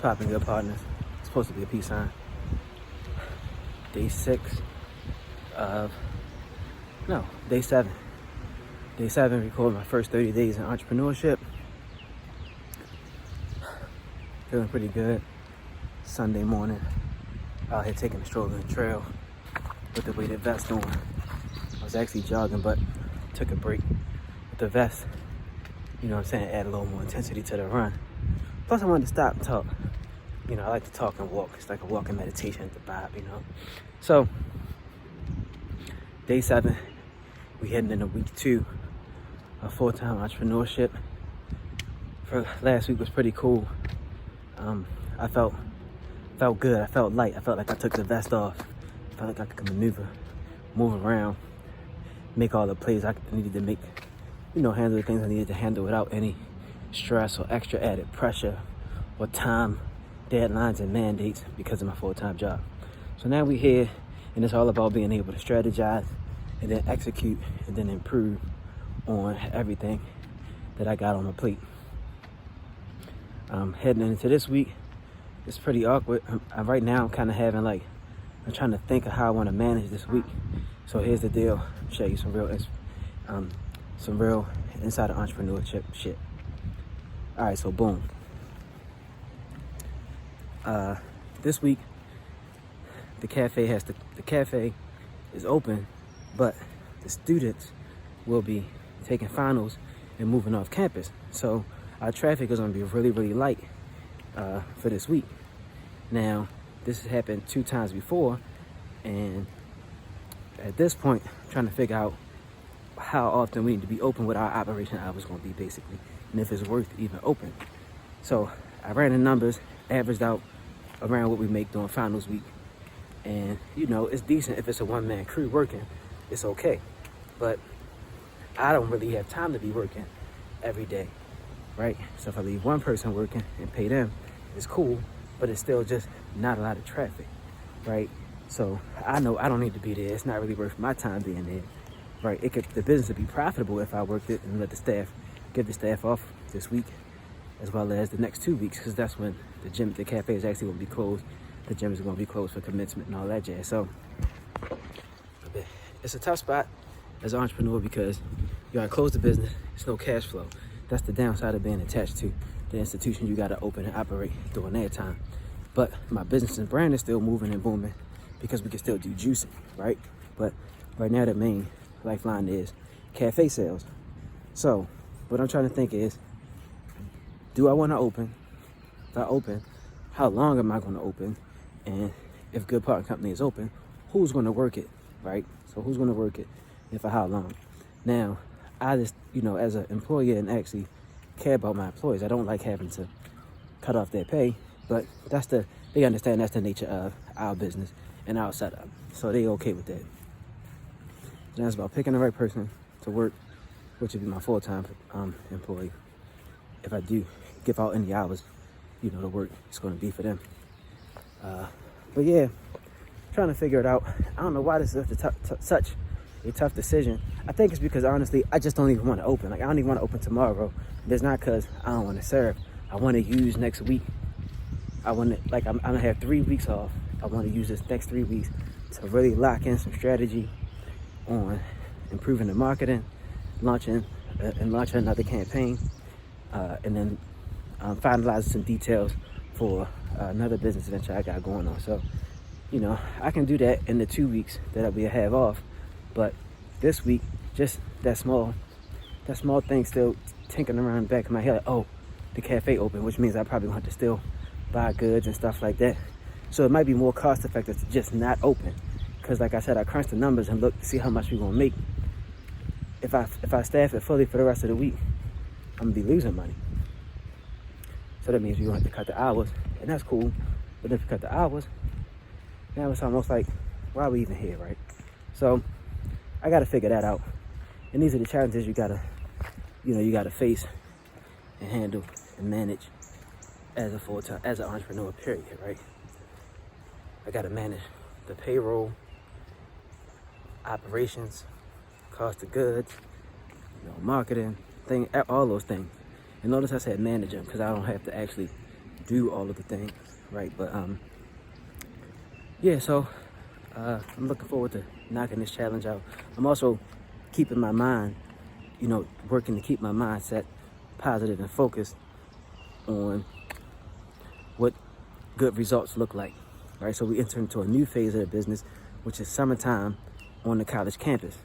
popping, good partners? It's supposed to be a peace sign. Day 7. Day 7, recording my first 30 days in entrepreneurship. Feeling pretty good. Sunday morning, out here taking a stroll on the trail with the weighted vest on. I was actually jogging, but took a break with the vest. You know what I'm saying? Add a little more intensity to the run. Plus, I wanted to stop and talk. You know, I like to talk and walk. It's like a walking meditation at the vibe, you know. So, day 7, we heading into week 2 of full-time entrepreneurship. For last week was pretty cool. I felt good. I felt light. I felt like I took the vest off. I felt like I could maneuver, move around, make all the plays I needed to make. You know, handle the things I needed to handle without any stress or extra added pressure or time, deadlines, and mandates because of my full-time job. So now we're here, and it's all about being able to strategize and then execute and then improve on everything that I got on my plate. Heading into this week, it's pretty awkward. Right now, I'm kind of having I'm trying to think of how I want to manage this week. So here's the deal. I'll show you some real insider entrepreneurship shit. All right, so boom. This week, the cafe is open, but the students will be taking finals and moving off campus. So our traffic is going to be really, really light for this week. Now, this has happened 2 times before, and at this point, I'm trying to figure out how often we need to be open, what our operation hours going to be, basically, and if it's worth even open. So I ran the numbers, averaged out around what we make during finals week, and you know, it's decent if it's a one-man crew working. It's okay, but I don't really have time to be working every day, right? So if I leave one person working and pay them, it's cool, but it's still just not a lot of traffic, right? So I know I don't need to be there. It's not really worth my time being there, right? The business would be profitable if I worked it and let give the staff off this week, as well as the next 2 weeks, because that's when the cafe is actually going to be closed. The gym is going to be closed for commencement and all that jazz. So it's a tough spot as an entrepreneur because you got to close the business. It's no cash flow. That's the downside of being attached to the institution you got to open and operate during that time. But my business and brand is still moving and booming because we can still do juicing, right? But right now the main lifeline is cafe sales. So what I'm trying to think is, do I want to open? If I open, how long am I going to open? And if Good Partner Company is open, who's going to work it, right? So who's going to work it and for how long? Now, I just, you know, as an employer and actually care about my employees, I don't like having to cut off their pay, but they understand that's the nature of our business and our setup. So they okay with that. Now it's about picking the right person to work, which would be my full-time employee. If I do give out any hours, you know, the work is going to be for them. But yeah, trying to figure it out. I don't know why this is such a tough decision. I think it's because honestly, I just don't even want to open. I don't even want to open tomorrow. It's not because I don't want to serve. I want to use next week. I'm gonna have 3 weeks off. I want to use this next 3 weeks to really lock in some strategy on improving the marketing, launching another campaign, and then finalizing some details for another business venture I got going on. So, you know, I can do that in the 2 weeks that we have off, but this week, just that small thing still tinkering around in the back of my head, like, oh, the cafe open, which means I probably want to still buy goods and stuff like that. So it might be more cost effective to just not open, because like I said, I crunched the numbers and look to see how much we're gonna make. If I staff it fully for the rest of the week, I'm gonna be losing money. So that means we're gonna have to cut the hours, and that's cool. But if we cut the hours, now it's almost like, why are we even here, right? So I gotta figure that out. And these are the challenges you gotta face and handle and manage as an entrepreneur, period, right? I gotta manage the payroll, operations, cost of goods, marketing, all those things. And notice I said manage them because I don't have to actually do all of the things, right? But yeah, so I'm looking forward to knocking this challenge out. I'm also keeping my mind, working to keep my mindset positive and focused on what good results look like, right? So we enter into a new phase of the business, which is summertime on the college campus.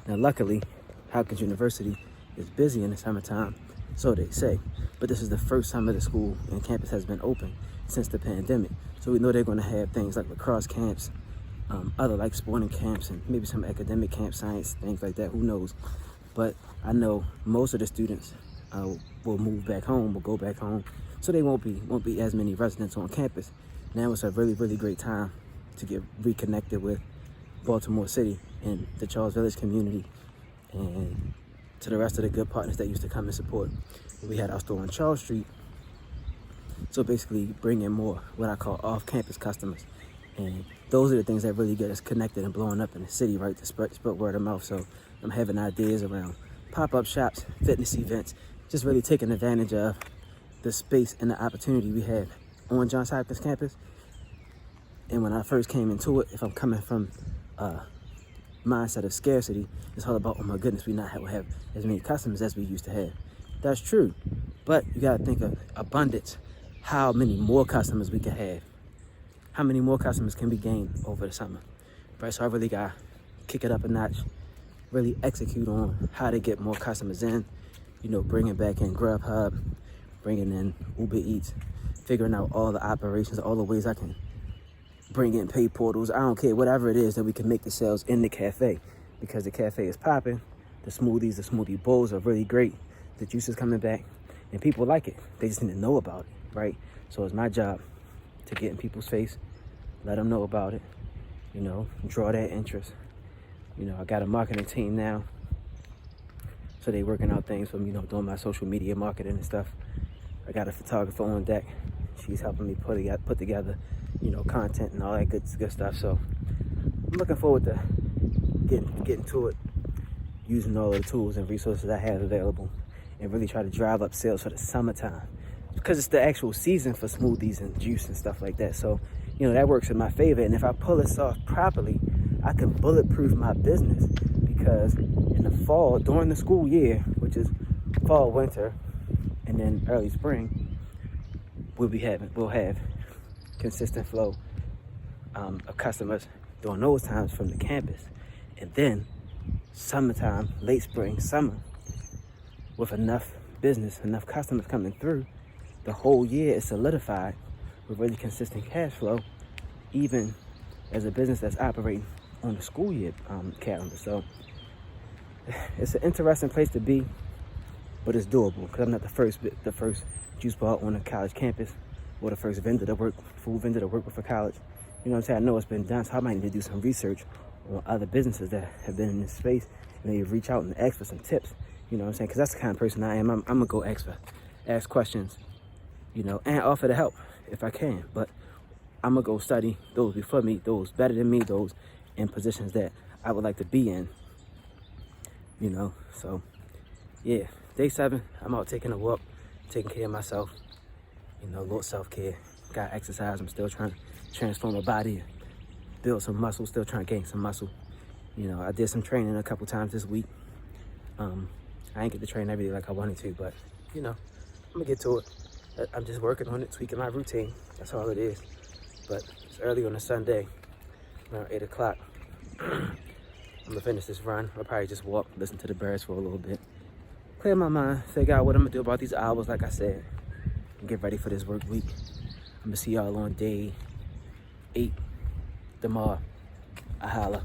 Now, luckily, Hopkins University is busy in the summertime, so they say. But this is the first summer the school and campus has been open since the pandemic. So we know they're going to have things like lacrosse camps, other like sporting camps, and maybe some academic camp, science, things like that. Who knows? But I know most of the students will move back home, will go back home, so they won't be as many residents on campus. Now it's a really, really great time to get reconnected with Baltimore City and the Charles Village community, and to the rest of the good partners that used to come and support. We had our store on Charles Street, so basically bring in more what I call off-campus customers, and those are the things that really get us connected and blowing up in the city, right? To spread word of mouth. So I'm having ideas around pop-up shops, fitness events, just really taking advantage of the space and the opportunity we have on Johns Hopkins campus. And when I first came into it, if I'm coming from a mindset of scarcity, it's all about, oh my goodness, we not have as many customers as we used to have. That's true, but you gotta think of abundance, how many more customers we can have. How many more customers can we gain over the summer, right? So I really gotta kick it up a notch, really execute on how to get more customers in, bringing back in Grubhub, bringing in Uber Eats, figuring out all the operations, all the ways I can bring in pay portals. I don't care, whatever it is that we can make the sales in the cafe, because the cafe is popping. The smoothies, the smoothie bowls are really great. The juice is coming back and people like it. They just need to know about it, right? So it's my job to get in people's face, let them know about it, draw that interest. I got a marketing team now, so they working out things from, doing my social media marketing and stuff. I got a photographer on deck. She's helping me put together, content and all that good stuff. So I'm looking forward to getting to it, using all of the tools and resources I have available, and really try to drive up sales for the summertime, because it's the actual season for smoothies and juice and stuff like that. So, that works in my favor. And if I pull this off properly, I can bulletproof my business, because in the fall, during the school year, which is fall, winter, and then early spring, we'll have consistent flow of customers during those times from the campus. And then summertime, late spring, summer, with enough business, enough customers coming through, the whole year is solidified with really consistent cash flow, even as a business that's operating on the school year calendar. So it's an interesting place to be, but it's doable, because I'm not the first juice bar on a college campus, or the first food vendor to work with a college. You know what I'm saying? I know it's been done, so I might need to do some research on other businesses that have been in this space, and maybe reach out and ask for some tips. You know what I'm saying? Because that's the kind of person I am. I'm gonna go ask questions, and offer to help if I can. But I'm gonna go study those before me, those better than me, those in positions that I would like to be in. So yeah, day 7, I'm out taking a walk, taking care of myself. A little self-care. Got exercise. I'm still trying to transform my body, build some muscle, still trying to gain some muscle. I did some training a couple times this week. I ain't get to train every day like I wanted to, but I'm gonna get to it. I'm just working on it, tweaking my routine. That's all it is. But it's early on a Sunday, around 8 o'clock. I'm gonna finish this run. I'll probably just walk, listen to the birds for a little bit, clear my mind, figure out what I'm gonna do about these hours, like I said, and get ready for this work week. I'm gonna see y'all on day 8 tomorrow. I holla.